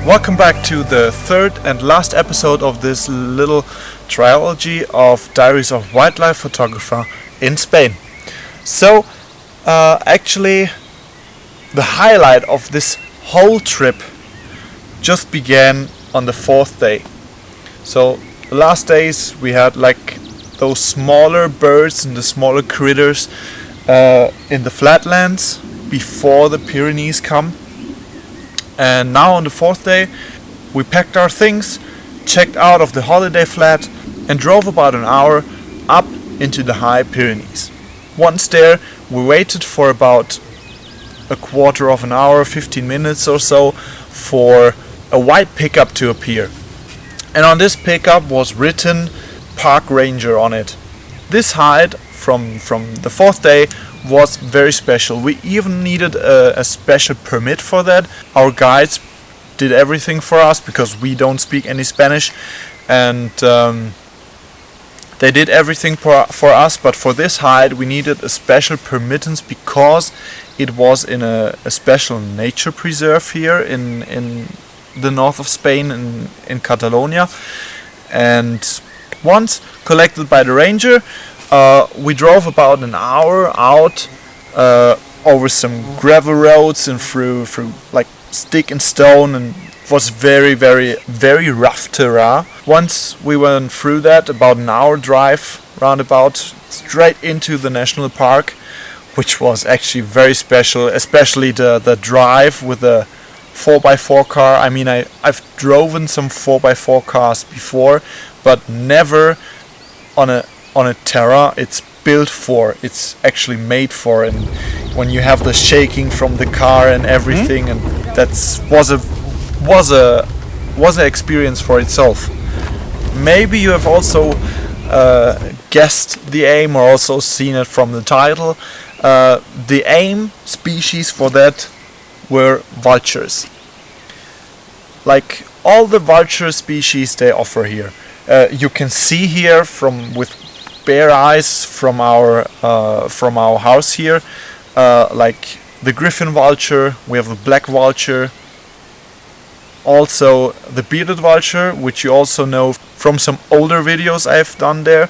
Welcome back to the third and last episode of this little triology of Diaries of Wildlife Photographer in Spain. So, actually, the highlight of this whole trip just began on the fourth day. So, the last days we had like those smaller birds and the smaller critters in the flatlands before the Pyrenees come. And now on the fourth day we packed our things, checked out of the holiday flat and drove about an hour up into the high Pyrenees. Once there we waited for about a quarter of an hour, 15 minutes or so for a white pickup to appear. And on this pickup was written Park Ranger on it. This hide from the fourth day was very special. We even needed a special permit for that. Our guides did everything for us because we don't speak any Spanish, and they did everything for us, but for this hide we needed a special permittance because it was in a special nature preserve here in the north of Spain, in Catalonia. And once collected by the ranger, we drove about an hour out over some gravel roads and through like stick and stone, and it was very, very, very rough terrain. Once we went through that, about an hour drive roundabout, straight into the national park, which was actually very special, especially the drive with the 4x4 car. I mean, I've driven some 4x4 cars before, but never on a terrain it's built for, it's actually made for, and when you have the shaking from the car and everything, and that's was an experience for itself. Maybe you have also guessed the aim or also seen it from the title. The aim species for that were vultures. Like all the vulture species they offer here. You can see here with bare eyes from our house here, like the Griffin Vulture, we have the black vulture, also the bearded vulture, which you also know from some older videos I've done there,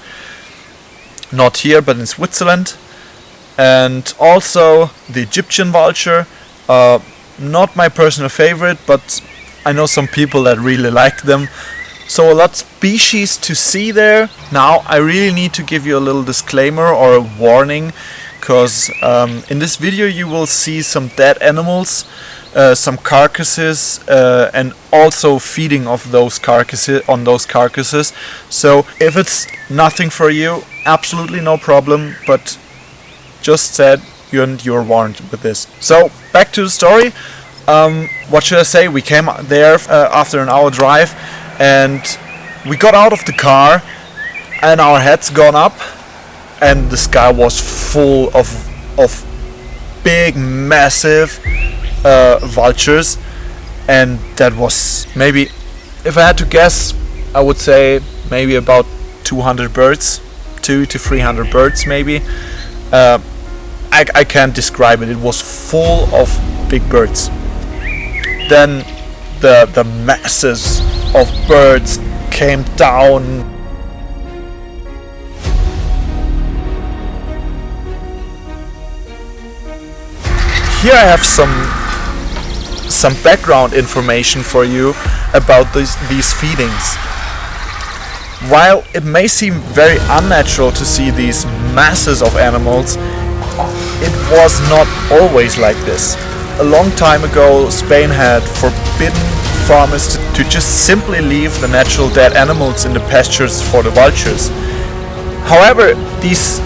not here but in Switzerland, and also the Egyptian vulture, not my personal favorite, but I know some people that really like them. So a lot of species to see there. Now I really need to give you a little disclaimer or a warning, because in this video you will see some dead animals, some carcasses, and also feeding of those carcasses. So if it's nothing for you, absolutely no problem, but just said you're warned with this. So back to the story. What should I say? We came there after an hour drive, and we got out of the car and our heads gone up, and the sky was full of big, massive vultures, and that was maybe, if I had to guess, I would say maybe about 200 birds, 200 to 300 birds maybe. I can't describe it. It was full of big birds. Then the masses of birds came down. Here I have some background information for you about these feedings. While it may seem very unnatural to see these masses of animals, it was not always like this. A long time ago, Spain had forbidden farmers to just simply leave the natural dead animals in the pastures for the vultures. However, these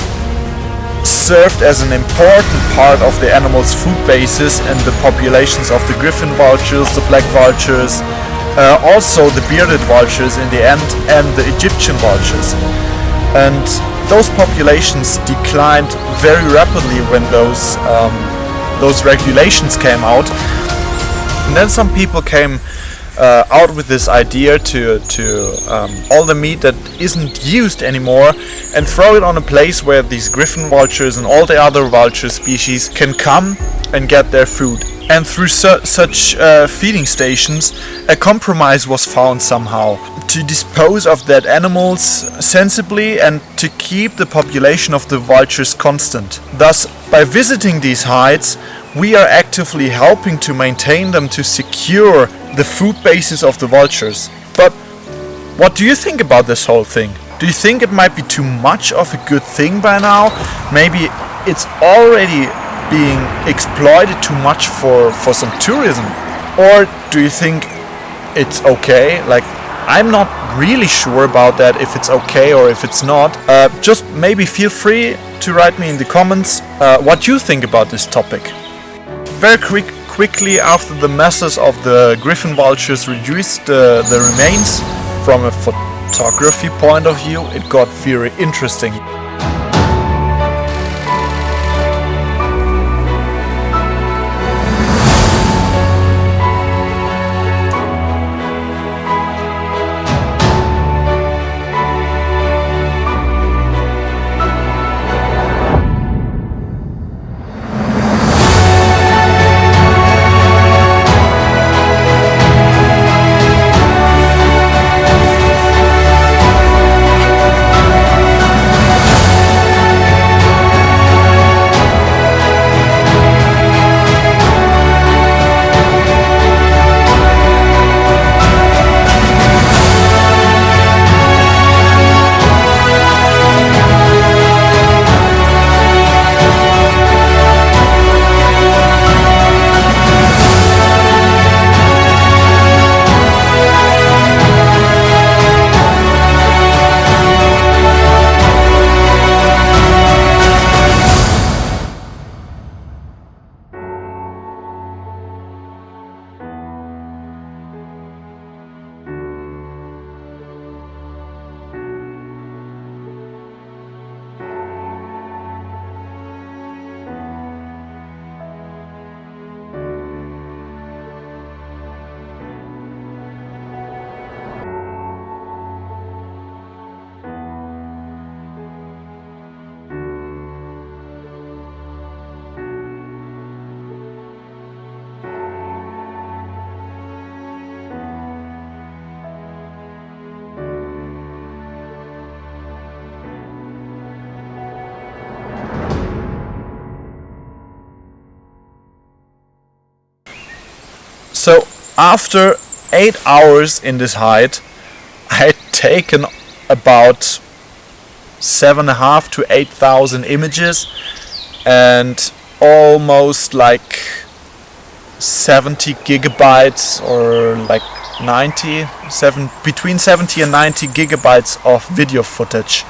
served as an important part of the animals' food basis and the populations of the Griffin vultures, the black vultures, also the bearded vultures in the end, and the Egyptian vultures. And those populations declined very rapidly when those regulations came out. And then some people came out with this idea to all the meat that isn't used anymore and throw it on a place where these Griffin vultures and all the other vulture species can come and get their food. And through such feeding stations, a compromise was found somehow to dispose of dead animals sensibly and to keep the population of the vultures constant. Thus, by visiting these hides, we are actively helping to maintain them to secure the food basis of the vultures. But what do you think about this whole thing? Do you think it might be too much of a good thing by now? Maybe it's already being exploited too much for some tourism? Or do you think it's okay? Like, I'm not really sure about that, if it's okay or if it's not. Just maybe feel free to write me in the comments what you think about this topic. Very quickly after the masses of the Griffin Vultures reduced the remains, from a photography point of view, it got very interesting. So after 8 hours in this hide, I had taken about 7,500 to 8,000 images and almost like 70 gigabytes or like between 70 and 90 gigabytes of video footage.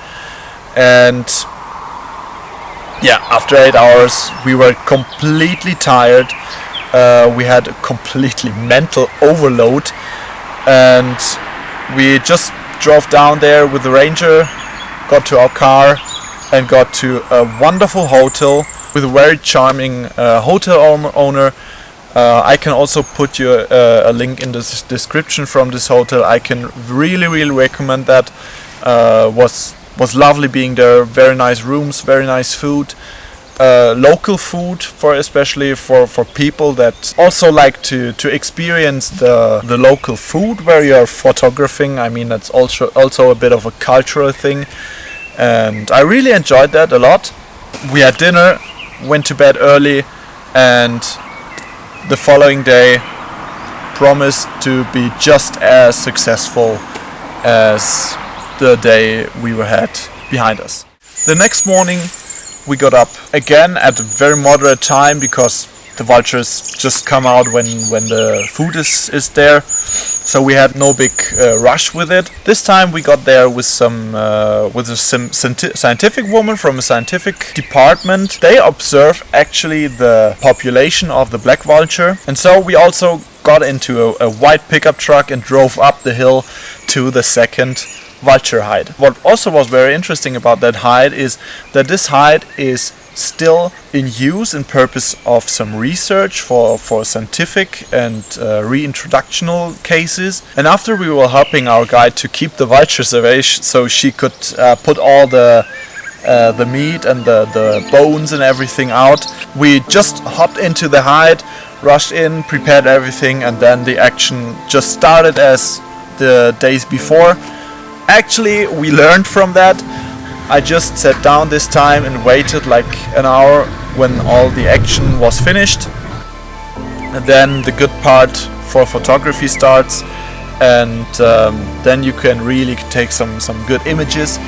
And yeah, after 8 hours we were completely tired. We had a completely mental overload, and we just drove down there with the ranger, got to our car and got to a wonderful hotel with a very charming hotel owner. I can also put you a link in the description from this hotel. I can really recommend that. Was lovely being there. Very nice rooms, very nice food. Local food, especially for people that also like to experience the local food where you're photographing. I mean, that's also a bit of a cultural thing, and I really enjoyed that a lot. We had dinner, went to bed early, and the following day promised to be just as successful as the day we had behind us. The next morning we got up again at a very moderate time, because the vultures just come out when the food is there, so we had no big rush with it. This time we got there with a scientific woman from a scientific department. They observe actually the population of the black vulture, and so we also got into a white pickup truck and drove up the hill to the second vulture hide. What also was very interesting about that hide is that this hide is still in use in purpose of some research for scientific and reintroductional cases. And after we were helping our guide to keep the vultures away so she could put all the the meat and the bones and everything out. We just hopped into the hide, rushed in, prepared everything, and then the action just started as the days before. Actually, we learned from that. I just sat down this time and waited like an hour when all the action was finished. And then the good part for photography starts, and then you can really take some good images.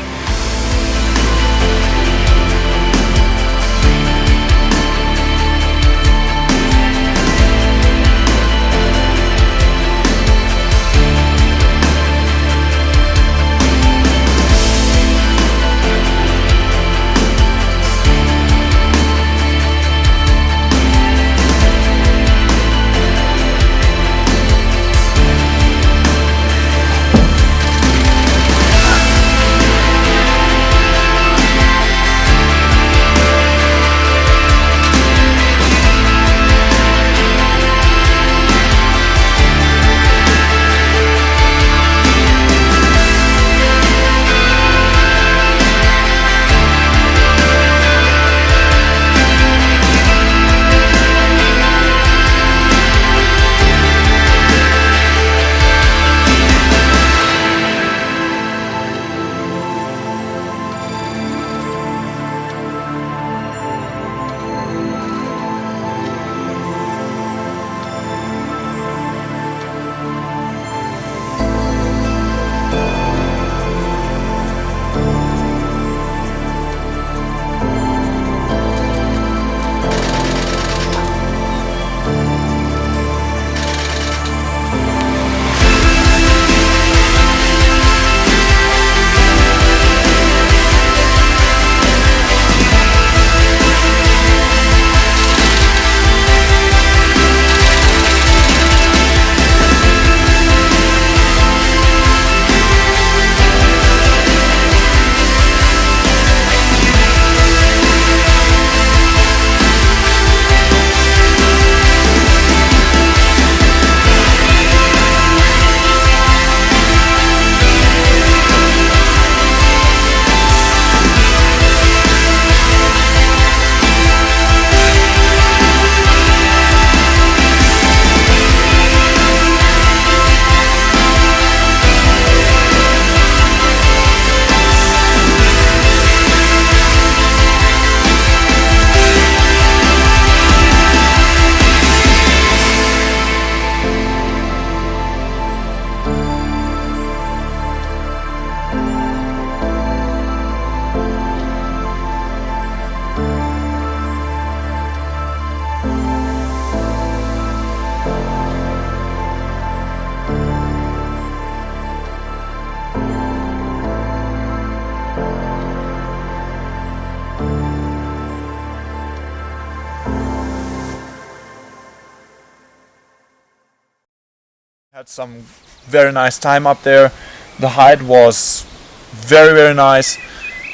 Had some very nice time up there. The hide was very nice,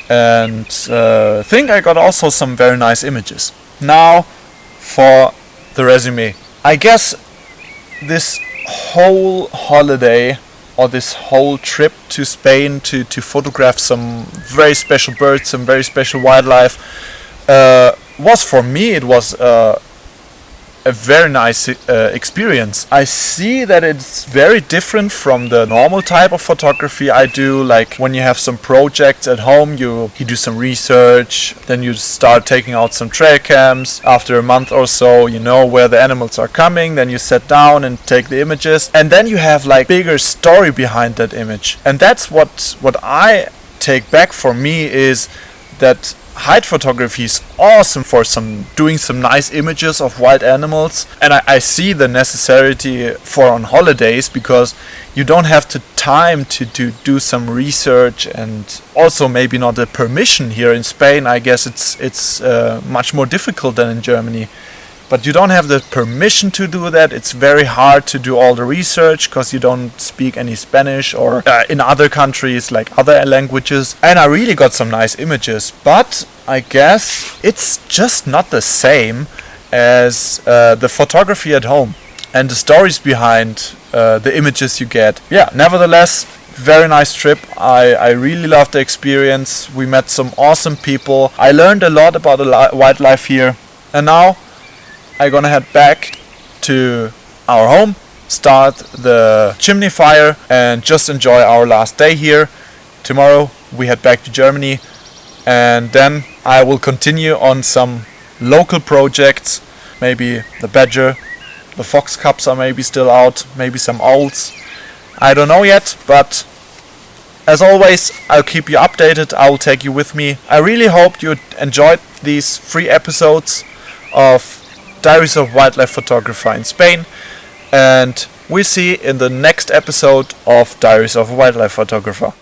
and I think I got also some very nice images. Now for the resume. I guess this whole holiday or this whole trip to Spain to photograph some very special birds, some very special wildlife was, for me, it was a very nice experience. I see that it's very different from the normal type of photography I do. Like when you have some projects at home, you do some research, then you start taking out some trail cams. After a month or so, you know where the animals are coming, then you sit down and take the images, and then you have like bigger story behind that image. And that's what I take back for me, is that hide photography is awesome for doing some nice images of wild animals, and I see the necessity for on holidays, because you don't have the time to do some research, and also maybe not the permission. Here in Spain, I guess it's much more difficult than in Germany. But you don't have the permission to do that. It's very hard to do all the research because you don't speak any Spanish, or in other countries like other languages. And I really got some nice images, but I guess it's just not the same as the photography at home and the stories behind the images you get. Yeah, nevertheless, very nice trip. I really loved the experience. We met some awesome people. I learned a lot about the wildlife here. And now I'm gonna head back to our home, start the chimney fire, and just enjoy our last day here. Tomorrow we head back to Germany, and then I will continue on some local projects. Maybe the badger, the fox cubs are maybe still out, maybe some owls. I don't know yet, but as always, I'll keep you updated. I will take you with me. I really hope you enjoyed these 3 episodes of Diaries of Wildlife Photographer in Spain, and we see in the next episode of Diaries of a Wildlife Photographer.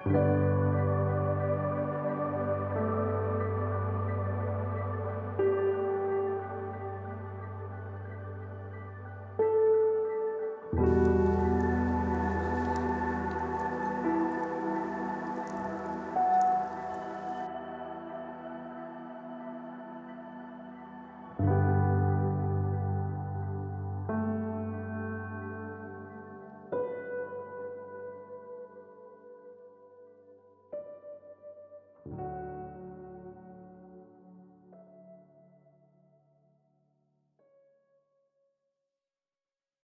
you.